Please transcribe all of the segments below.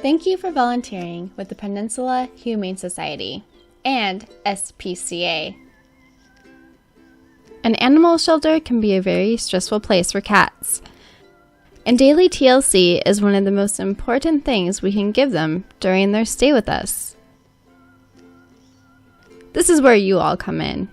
Thank you for volunteering with the Peninsula Humane Society and SPCA. An animal shelter can be a very stressful place for cats, and daily TLC is one of the most important things we can give them during their stay with us. This is where you all come in.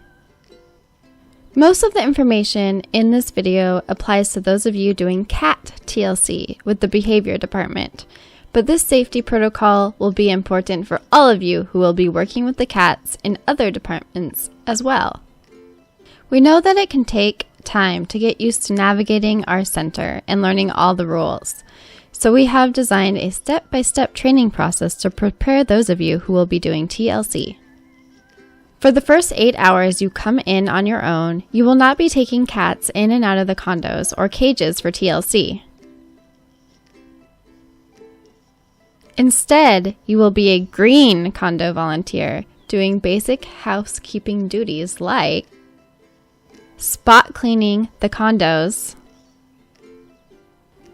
Most of the information in this video applies to those of you doing cat TLC with the behavior department, but this safety protocol will be important for all of you who will be working with the cats in other departments as well. We know that it can take time to get used to navigating our center and learning all the rules, so we have designed a step-by-step training process to prepare those of you who will be doing TLC. For the first 8 hours you come in on your own, you will not be taking cats in and out of the condos or cages for TLC. Instead, you will be a green condo volunteer doing basic housekeeping duties like spot cleaning the condos,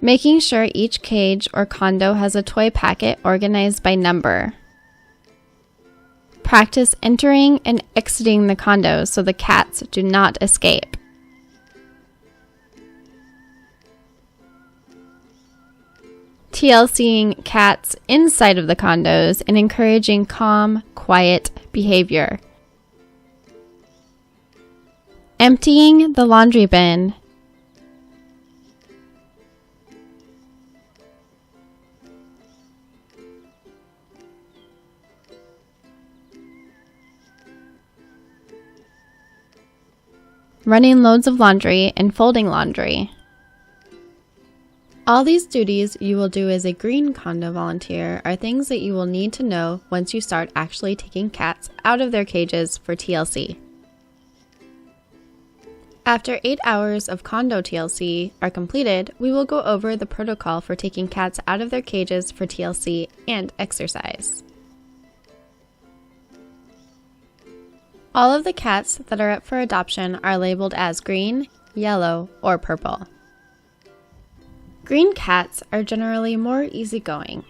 making sure each cage or condo has a toy packet organized by number, practice entering and exiting the condos so the cats do not escape. TLCing cats inside of the condos and encouraging calm, quiet behavior. Emptying the laundry bin. Running loads of laundry and folding laundry. All these duties you will do as a green condo volunteer are things that you will need to know once you start actually taking cats out of their cages for TLC. After 8 hours of condo TLC are completed, we will go over the protocol for taking cats out of their cages for TLC and exercise. All of the cats that are up for adoption are labeled as green, yellow, or purple. Green cats are generally more easygoing,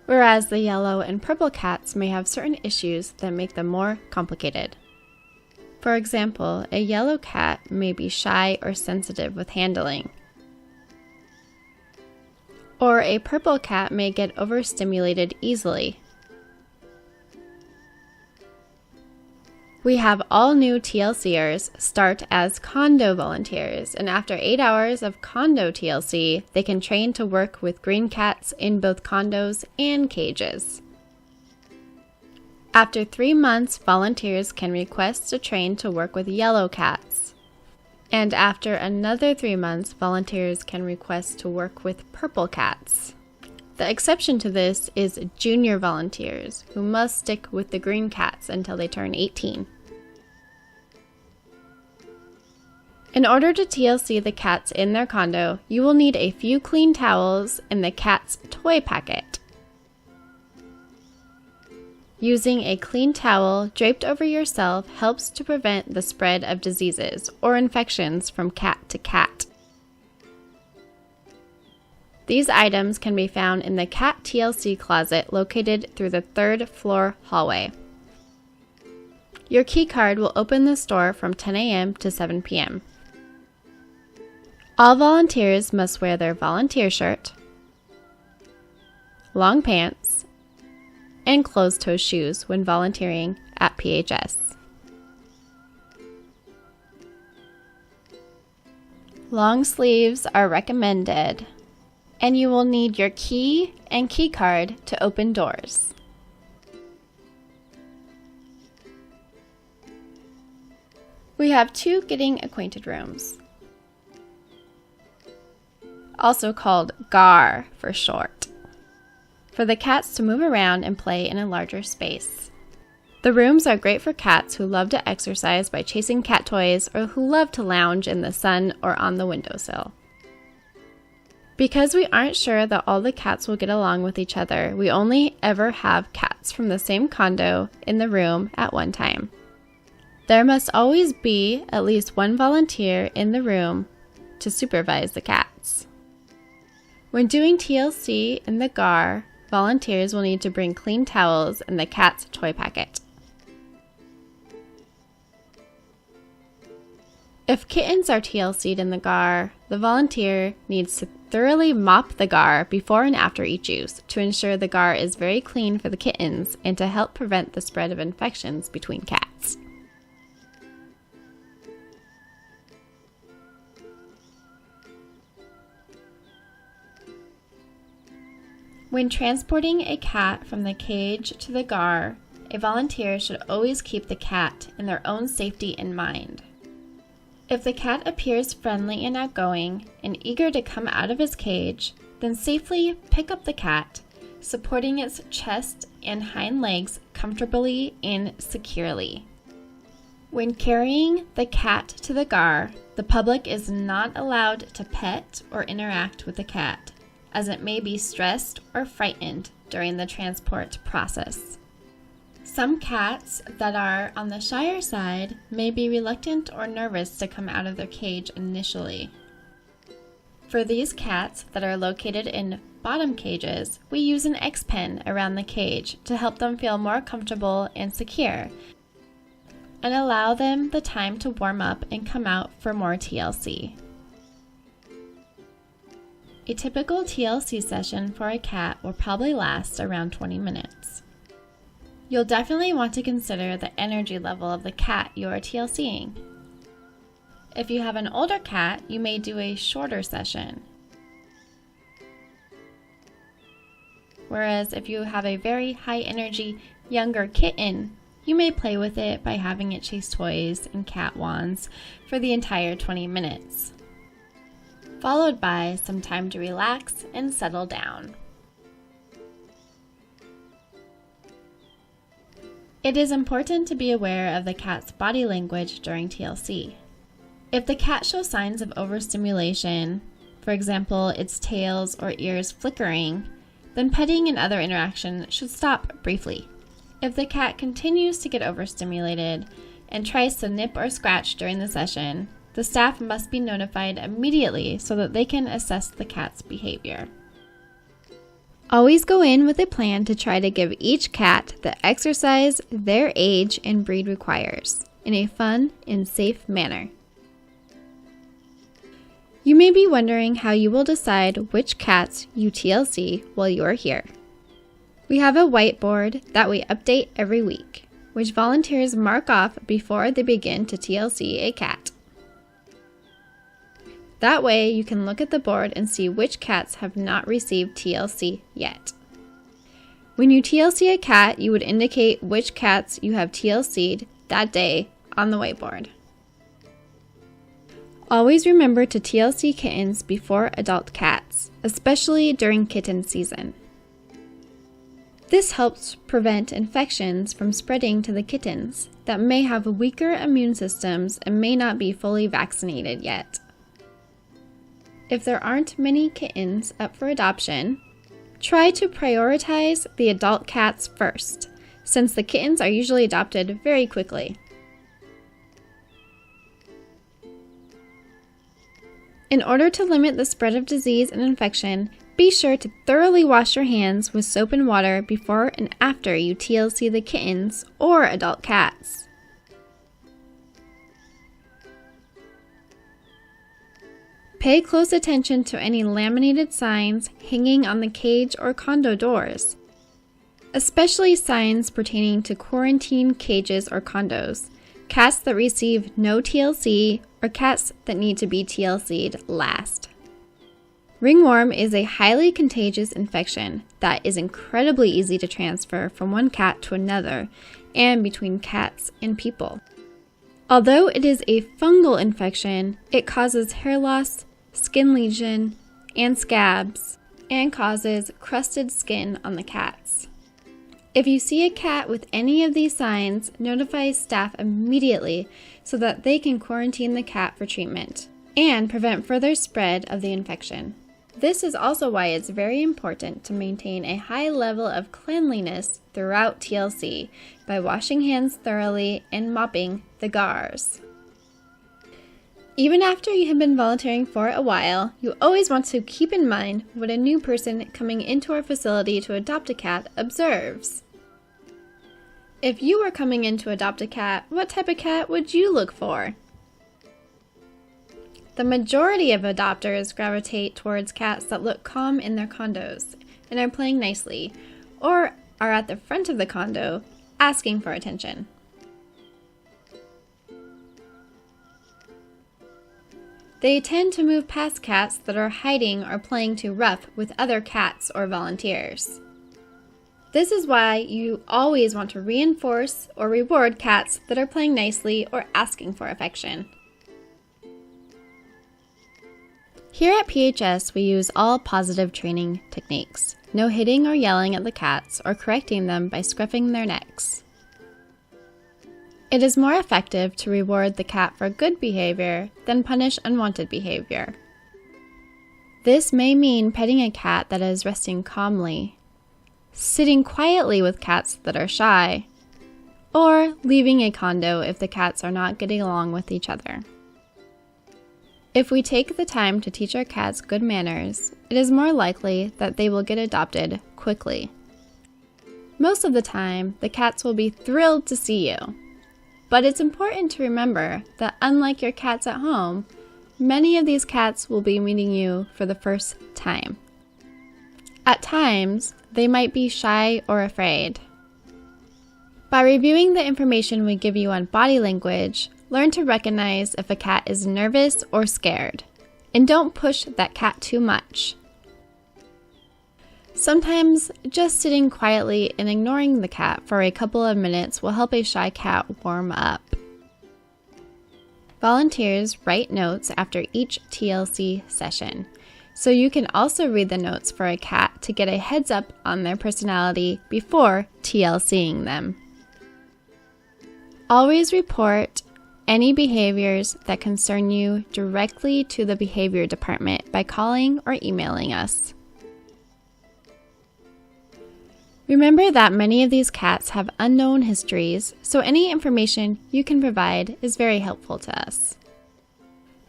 whereas the yellow and purple cats may have certain issues that make them more complicated. For example, a yellow cat may be shy or sensitive with handling, or a purple cat may get overstimulated easily. We have all new TLCers start as condo volunteers, and after 8 hours of condo TLC, they can train to work with green cats in both condos and cages. After 3 months, volunteers can request to train to work with yellow cats. And after another 3 months, volunteers can request to work with purple cats. The exception to this is junior volunteers, who must stick with the green cats until they turn 18. In order to TLC the cats in their condo, you will need a few clean towels and the cat's toy packet. Using a clean towel draped over yourself helps to prevent the spread of diseases or infections from cat to cat. These items can be found in the cat TLC closet located through the 3rd floor hallway. Your key card will open the store from 10 a.m. to 7 p.m. All volunteers must wear their volunteer shirt, long pants, and closed-toe shoes when volunteering at PHS. Long sleeves are recommended, and you will need your key and key card to open doors. We have 2 getting acquainted rooms, also called GAR for short, for the cats to move around and play in a larger space. The rooms are great for cats who love to exercise by chasing cat toys or who love to lounge in the sun or on the windowsill. Because we aren't sure that all the cats will get along with each other, we only ever have cats from the same condo in the room at one time. There must always be at least one volunteer in the room to supervise the cats. When doing TLC in the GAR, volunteers will need to bring clean towels and the cat's toy packet. If kittens are TLC'd in the GAR, the volunteer needs to thoroughly mop the GAR before and after each use to ensure the GAR is very clean for the kittens and to help prevent the spread of infections between cats. When transporting a cat from the cage to the GAR, a volunteer should always keep the cat and their own safety in mind. If the cat appears friendly and outgoing and eager to come out of his cage, then safely pick up the cat, supporting its chest and hind legs comfortably and securely. When carrying the cat to the GAR, the public is not allowed to pet or interact with the cat, as it may be stressed or frightened during the transport process. Some cats that are on the shyer side may be reluctant or nervous to come out of their cage initially. For these cats that are located in bottom cages, we use an X-pen around the cage to help them feel more comfortable and secure, and allow them the time to warm up and come out for more TLC. A typical TLC session for a cat will probably last around 20 minutes. You'll definitely want to consider the energy level of the cat you are TLCing. If you have an older cat, you may do a shorter session. Whereas if you have a very high energy younger kitten, you may play with it by having it chase toys and cat wands for the entire 20 minutes, followed by some time to relax and settle down. It is important to be aware of the cat's body language during TLC. If the cat shows signs of overstimulation, for example, its tails or ears flickering, then petting and other interaction should stop briefly. If the cat continues to get overstimulated and tries to nip or scratch during the session, the staff must be notified immediately so that they can assess the cat's behavior. Always go in with a plan to try to give each cat the exercise their age and breed requires, in a fun and safe manner. You may be wondering how you will decide which cats you TLC while you are here. We have a whiteboard that we update every week, which volunteers mark off before they begin to TLC a cat. That way you can look at the board and see which cats have not received TLC yet. When you TLC a cat, you would indicate which cats you have TLC'd that day on the whiteboard. Always remember to TLC kittens before adult cats, especially during kitten season. This helps prevent infections from spreading to the kittens that may have weaker immune systems and may not be fully vaccinated yet. If there aren't many kittens up for adoption, try to prioritize the adult cats first, since the kittens are usually adopted very quickly. In order to limit the spread of disease and infection, be sure to thoroughly wash your hands with soap and water before and after you TLC the kittens or adult cats. Pay close attention to any laminated signs hanging on the cage or condo doors, especially signs pertaining to quarantine cages or condos, cats that receive no TLC, or cats that need to be TLC'd last. Ringworm is a highly contagious infection that is incredibly easy to transfer from one cat to another and between cats and people. Although it is a fungal infection, it causes hair loss, skin lesion, and scabs, and causes crusted skin on the cats. If you see a cat with any of these signs, notify staff immediately so that they can quarantine the cat for treatment and prevent further spread of the infection. This is also why it's very important to maintain a high level of cleanliness throughout TLC by washing hands thoroughly and mopping the GARs. Even after you have been volunteering for a while, you always want to keep in mind what a new person coming into our facility to adopt a cat observes. If you were coming in to adopt a cat, what type of cat would you look for? The majority of adopters gravitate towards cats that look calm in their condos and are playing nicely, or are at the front of the condo asking for attention. They tend to move past cats that are hiding or playing too rough with other cats or volunteers. This is why you always want to reinforce or reward cats that are playing nicely or asking for affection. Here at PHS, we use all positive training techniques. No hitting or yelling at the cats or correcting them by scruffing their necks. It is more effective to reward the cat for good behavior than punish unwanted behavior. This may mean petting a cat that is resting calmly, sitting quietly with cats that are shy, or leaving a condo if the cats are not getting along with each other. If we take the time to teach our cats good manners, it is more likely that they will get adopted quickly. Most of the time, the cats will be thrilled to see you. But it's important to remember that unlike your cats at home, many of these cats will be meeting you for the first time. At times, they might be shy or afraid. By reviewing the information we give you on body language, learn to recognize if a cat is nervous or scared, and don't push that cat too much. Sometimes, just sitting quietly and ignoring the cat for a couple of minutes will help a shy cat warm up. Volunteers write notes after each TLC session, so you can also read the notes for a cat to get a heads up on their personality before TLCing them. Always report any behaviors that concern you directly to the behavior department by calling or emailing us. Remember that many of these cats have unknown histories, so any information you can provide is very helpful to us.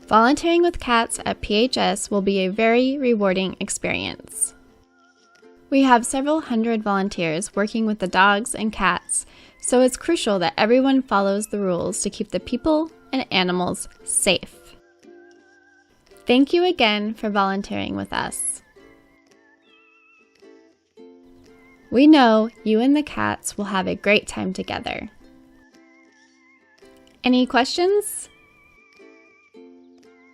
Volunteering with cats at PHS will be a very rewarding experience. We have several hundred volunteers working with the dogs and cats, so it's crucial that everyone follows the rules to keep the people and animals safe. Thank you again for volunteering with us. We know you and the cats will have a great time together. Any questions?